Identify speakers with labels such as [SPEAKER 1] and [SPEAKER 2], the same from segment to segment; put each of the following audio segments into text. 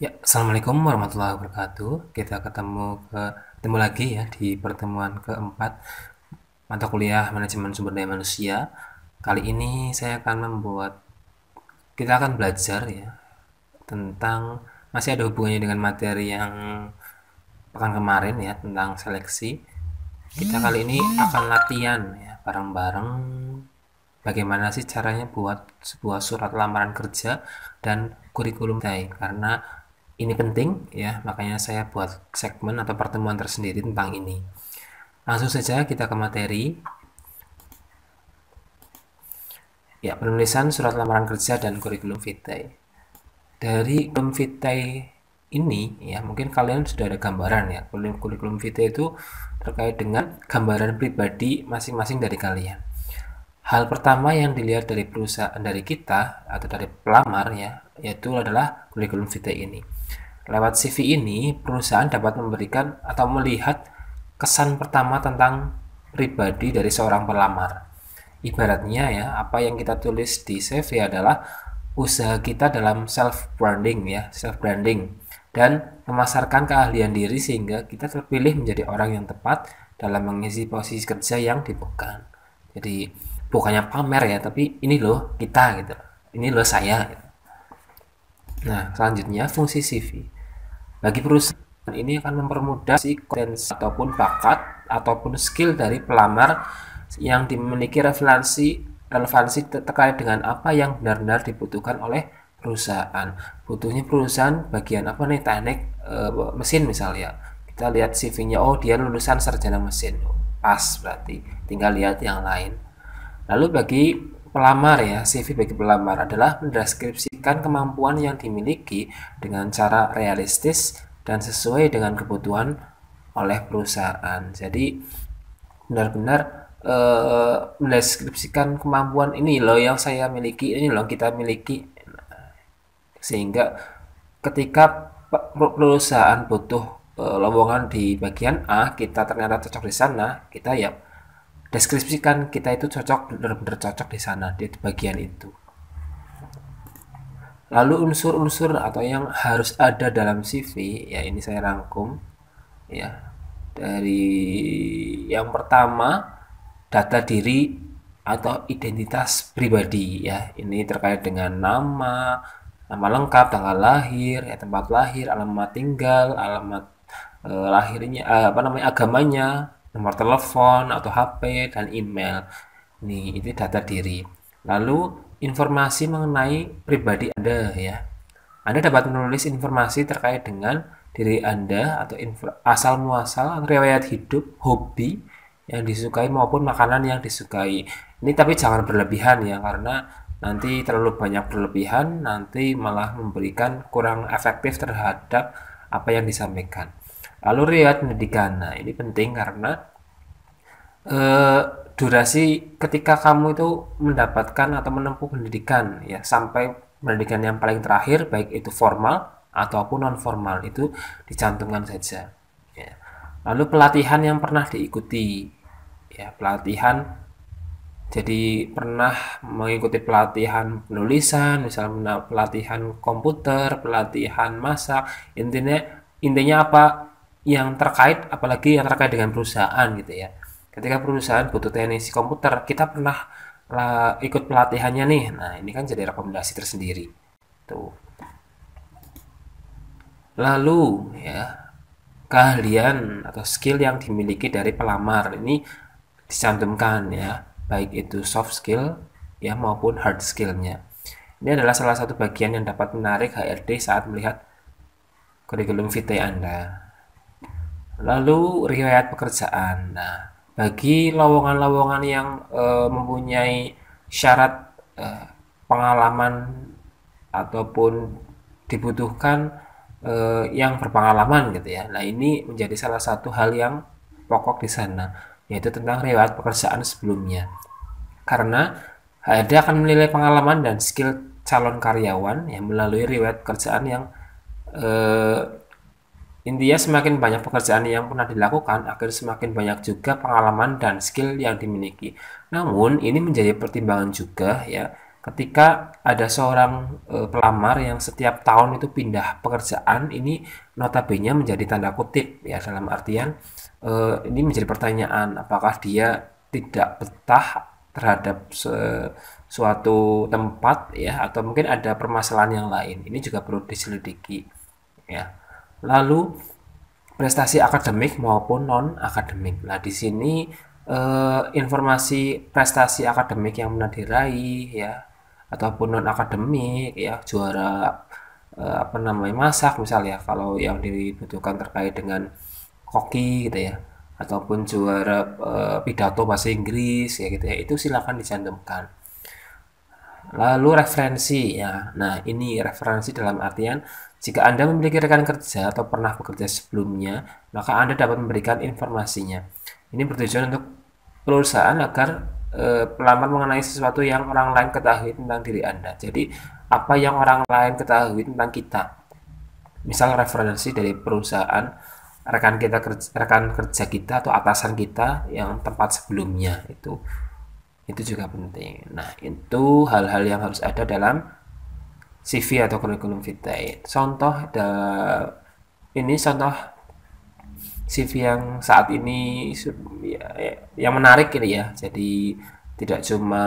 [SPEAKER 1] Ya, assalamualaikum warahmatullahi wabarakatuh. Kita ketemu lagi ya di pertemuan keempat mata kuliah manajemen sumber daya manusia. Kali ini kita akan belajar ya tentang masih ada hubungannya dengan materi yang pekan kemarin ya tentang seleksi. Kita kali ini akan latihan ya bareng-bareng bagaimana sih caranya buat sebuah surat lamaran kerja dan kurikulum karena ini penting ya, makanya saya buat segmen atau pertemuan tersendiri tentang ini. Langsung saja kita ke materi. Ya, penulisan surat lamaran kerja dan kurikulum vitae. Dari kurikulum vitae ini ya, mungkin kalian sudah ada gambaran ya. Kurikulum vitae itu terkait dengan gambaran pribadi masing-masing dari kalian. Hal pertama yang dilihat dari perusahaan dari kita atau dari pelamar ya, yaitu adalah kurikulum vitae ini. Lewat CV ini, perusahaan dapat memberikan atau melihat kesan pertama tentang pribadi dari seorang pelamar. Ibaratnya ya, apa yang kita tulis di CV adalah usaha kita dalam self-branding ya, self-branding. Dan memasarkan keahlian diri sehingga kita terpilih menjadi orang yang tepat dalam mengisi posisi kerja yang dibutuhkan. Jadi bukannya pamer ya, tapi ini loh kita gitu. Ini loh saya gitu. Nah, selanjutnya fungsi CV. Bagi perusahaan ini akan mempermudah si kompetensi ataupun bakat ataupun skill dari pelamar yang dimiliki relevansi terkait dengan apa yang benar-benar dibutuhkan oleh perusahaan. Butuhnya perusahaan bagian apa nih, teknik mesin misalnya. Kita lihat CV-nya, oh dia lulusan sarjana mesin. Pas berarti, tinggal lihat yang lain. Lalu bagi pelamar ya, CV bagi pelamar adalah mendeskripsikan kemampuan yang dimiliki dengan cara realistis dan sesuai dengan kebutuhan oleh perusahaan. Jadi benar-benar mendeskripsikan kemampuan ini loh yang saya miliki, ini loh kita miliki, sehingga ketika perusahaan butuh lowongan di bagian A, kita ternyata cocok di sana, kita ya deskripsikan kita itu cocok, benar-benar cocok di sana di bagian itu. Lalu unsur-unsur atau yang harus ada dalam CV ya, ini saya rangkum ya. Dari yang pertama, data diri atau identitas pribadi ya. Ini terkait dengan nama lengkap, tanggal lahir, ya, tempat lahir, alamat tinggal, alamat lahirnya, agamanya, nomor telepon atau HP dan email. Nih, itu data diri. Lalu informasi mengenai pribadi Anda ya. Anda dapat menulis informasi terkait dengan diri Anda atau asal muasal, riwayat hidup, hobi yang disukai maupun makanan yang disukai. Ini tapi jangan berlebihan ya, karena nanti terlalu banyak berlebihan nanti malah memberikan kurang efektif terhadap apa yang disampaikan. Lalu riwayat pendidikan. Nah, ini penting karena eh, durasi ketika kamu itu mendapatkan atau menempuh pendidikan ya, sampai pendidikan yang paling terakhir baik itu formal ataupun non formal itu dicantumkan saja ya. Lalu pelatihan yang pernah diikuti ya, pelatihan jadi pernah mengikuti pelatihan penulisan, misalnya pelatihan komputer, pelatihan masak, intinya intinya apa yang terkait, apalagi yang terkait dengan perusahaan gitu ya. Ketika perusahaan butuh teknisi komputer, kita pernah ikut pelatihannya nih. Nah, ini kan jadi rekomendasi tersendiri. Tuh. Lalu ya, keahlian atau skill yang dimiliki dari pelamar ini dicantumkan ya, baik itu soft skill ya maupun hard skillnya. Ini adalah salah satu bagian yang dapat menarik HRD saat melihat kurikulum vitae Anda. Lalu riwayat pekerjaan. Nah, bagi lowongan-lowongan yang mempunyai syarat pengalaman ataupun dibutuhkan yang berpengalaman gitu ya. Nah, ini menjadi salah satu hal yang pokok di sana, yaitu tentang riwayat pekerjaan sebelumnya. Karena HRD akan menilai pengalaman dan skill calon karyawan yang melalui riwayat pekerjaan yang intinya semakin banyak pekerjaan yang pernah dilakukan akan semakin banyak juga pengalaman dan skill yang dimiliki. Namun ini menjadi pertimbangan juga ya, ketika ada seorang pelamar yang setiap tahun itu pindah pekerjaan, ini notabene menjadi tanda kutip ya, dalam artian ini menjadi pertanyaan apakah dia tidak betah terhadap suatu tempat ya, atau mungkin ada permasalahan yang lain. Ini juga perlu diselidiki ya. Lalu prestasi akademik maupun non akademik. Nah, di sini informasi prestasi akademik yang pernah diraih ya, ataupun non akademik ya, juara apa namanya, masak misalnya, kalau yang dibutuhkan terkait dengan koki gitu ya, ataupun juara pidato bahasa Inggris ya gitu ya, itu silakan dicantumkan. Lalu referensi ya. Nah, ini referensi dalam artian jika Anda memiliki rekan kerja atau pernah bekerja sebelumnya, maka Anda dapat memberikan informasinya. Ini bertujuan untuk perusahaan agar pelamar mengenai sesuatu yang orang lain ketahui tentang diri Anda. Jadi, apa yang orang lain ketahui tentang kita. Misal referensi dari perusahaan rekan kerja kita atau atasan kita yang tempat sebelumnya itu juga penting. Nah, itu hal-hal yang harus ada dalam CV atau kurikulum vitae. Ini contoh CV yang saat ini yang menarik ini ya. Jadi tidak cuma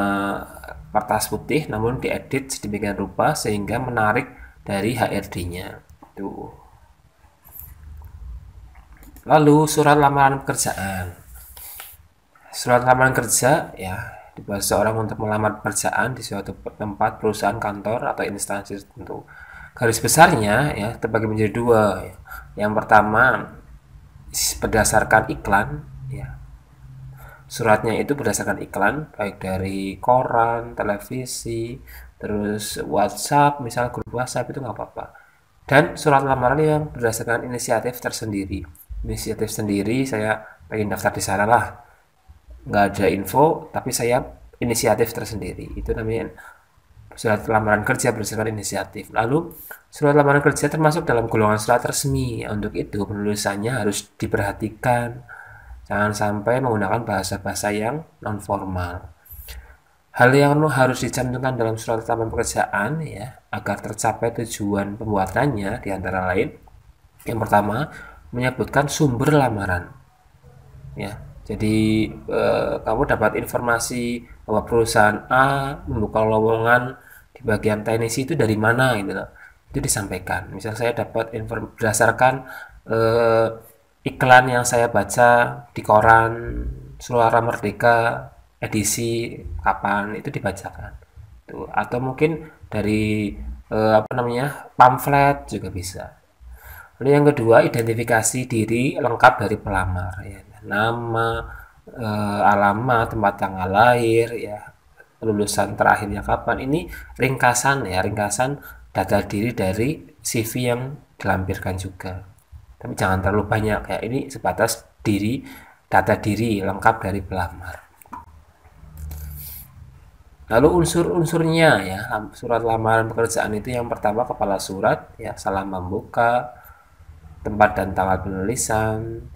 [SPEAKER 1] kertas putih, namun diedit sedemikian rupa sehingga menarik dari HRD-nya. Tuh. Lalu surat lamaran pekerjaan. Surat lamaran kerja ya dibuat seorang untuk melamar pekerjaan di suatu tempat, perusahaan, kantor, atau instansi tertentu. Garis besarnya ya terbagi menjadi dua. Ya. Yang pertama berdasarkan iklan, ya. Suratnya itu berdasarkan iklan, baik dari koran, televisi, terus WhatsApp, misal grup WhatsApp itu nggak apa-apa. Dan surat lamaran yang berdasarkan inisiatif tersendiri. Inisiatif sendiri, saya pengen daftar di sana lah, nggak ada info tapi saya inisiatif tersendiri, itu namanya surat lamaran kerja berdasarkan inisiatif. Lalu surat lamaran kerja termasuk dalam golongan surat resmi. Untuk itu penulisannya harus diperhatikan, jangan sampai menggunakan bahasa-bahasa yang non formal. Hal yang harus dicantumkan dalam surat lamaran pekerjaan ya agar tercapai tujuan pembuatannya diantara lain, yang pertama menyebutkan sumber lamaran ya. Jadi kamu dapat informasi bahwa perusahaan A membuka lowongan di bagian teknisi itu dari mana gitu loh. Itu disampaikan. Misal saya dapat berdasarkan iklan yang saya baca di koran Suara Merdeka edisi kapan, itu dibacakan. Tuh. Atau mungkin dari apa namanya, pamflet juga bisa. Lalu yang kedua, identifikasi diri lengkap dari pelamar ya. Nama, alamat, tempat tanggal lahir ya, lulusan terakhirnya kapan. Ini ringkasan ya, ringkasan data diri dari CV yang dilampirkan juga. Tapi jangan terlalu banyak ya. Ini sebatas data diri lengkap dari pelamar. Lalu unsur-unsurnya ya, surat lamaran pekerjaan itu yang pertama kepala surat ya, salam membuka, tempat dan tanggal penulisan,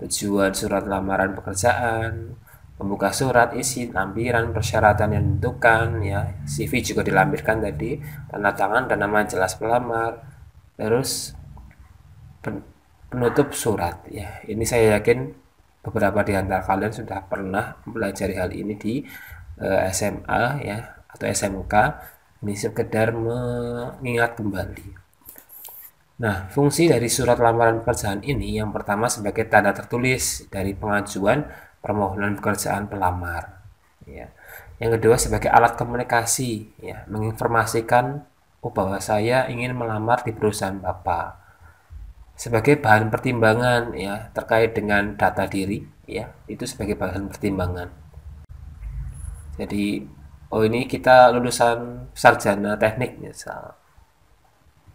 [SPEAKER 1] tujuan surat lamaran pekerjaan, pembuka surat, isi, lampiran, persyaratan yang ditentukan ya, CV juga dilampirkan tadi, tanda tangan dan nama jelas pelamar, terus penutup surat ya. Ini saya yakin beberapa di antara kalian sudah pernah mempelajari hal ini di SMA ya atau SMK. Ini sekedar mengingat kembali. Nah, fungsi dari surat lamaran pekerjaan ini yang pertama sebagai tanda tertulis dari pengajuan permohonan pekerjaan pelamar. Ya. Yang kedua sebagai alat komunikasi, ya, menginformasikan bahwa saya ingin melamar di perusahaan Bapak. Sebagai bahan pertimbangan ya terkait dengan data diri, ya, itu sebagai bahan pertimbangan. Jadi, oh ini kita lulusan sarjana teknik misal.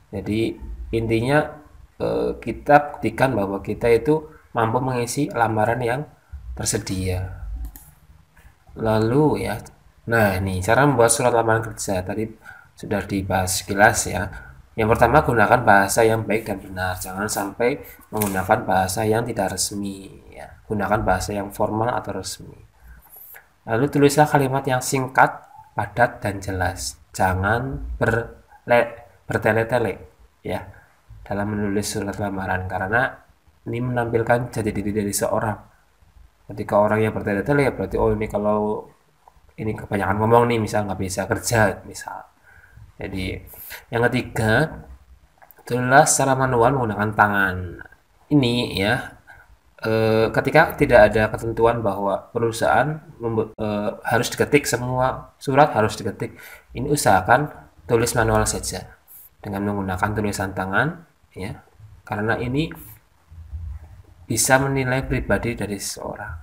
[SPEAKER 1] Jadi intinya kita buktikan bahwa kita itu mampu mengisi lamaran yang tersedia. Lalu ya, nah ini cara membuat surat lamaran kerja tadi sudah dibahas sekilas ya. Yang pertama gunakan bahasa yang baik dan benar, jangan sampai menggunakan bahasa yang tidak resmi ya. Gunakan bahasa yang formal atau resmi. Lalu tulislah kalimat yang singkat padat dan jelas. Jangan bertele-tele ya dalam menulis surat lamaran, karena ini menampilkan jati diri dari seorang. Ketika orang yang bertele-tele ya berarti oh ini kalau ini kebanyakan ngomong nih, misal nggak bisa kerja misal. Jadi yang ketiga, tulis secara manual menggunakan tangan. Ini ya ketika tidak ada ketentuan bahwa perusahaan harus diketik, semua surat harus diketik, ini usahakan tulis manual saja dengan menggunakan tulisan tangan ya, karena ini bisa menilai pribadi dari seseorang.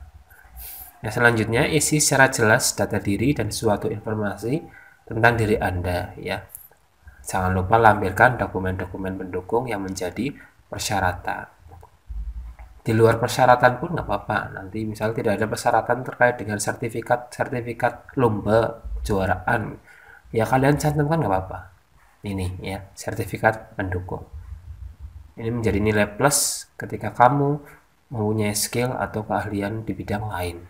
[SPEAKER 1] Nah, selanjutnya isi secara jelas data diri dan suatu informasi tentang diri Anda ya. Jangan lupa lampirkan dokumen-dokumen pendukung yang menjadi persyaratan. Di luar persyaratan pun nggak apa-apa. Nanti misal tidak ada persyaratan terkait dengan sertifikat lomba kejuaraan, ya kalian cantumkan nggak apa-apa. Ini ya, sertifikat pendukung. Ini menjadi nilai plus ketika kamu mempunyai skill atau keahlian di bidang lain.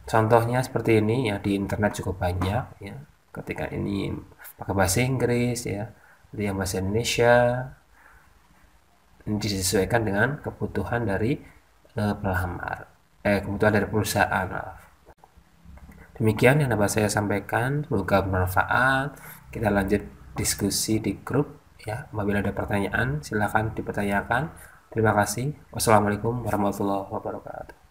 [SPEAKER 1] Contohnya seperti ini ya, di internet cukup banyak ya. Ketika ini pakai bahasa Inggris ya, ada yang bahasa Indonesia. Ini disesuaikan dengan kebutuhan dari pelamar, kebutuhan dari perusahaan. Demikian yang dapat saya sampaikan, semoga bermanfaat. Kita lanjut diskusi di grup ya. Apabila ada pertanyaan silakan dipertanyakan. Terima kasih. Wassalamualaikum warahmatullahi wabarakatuh.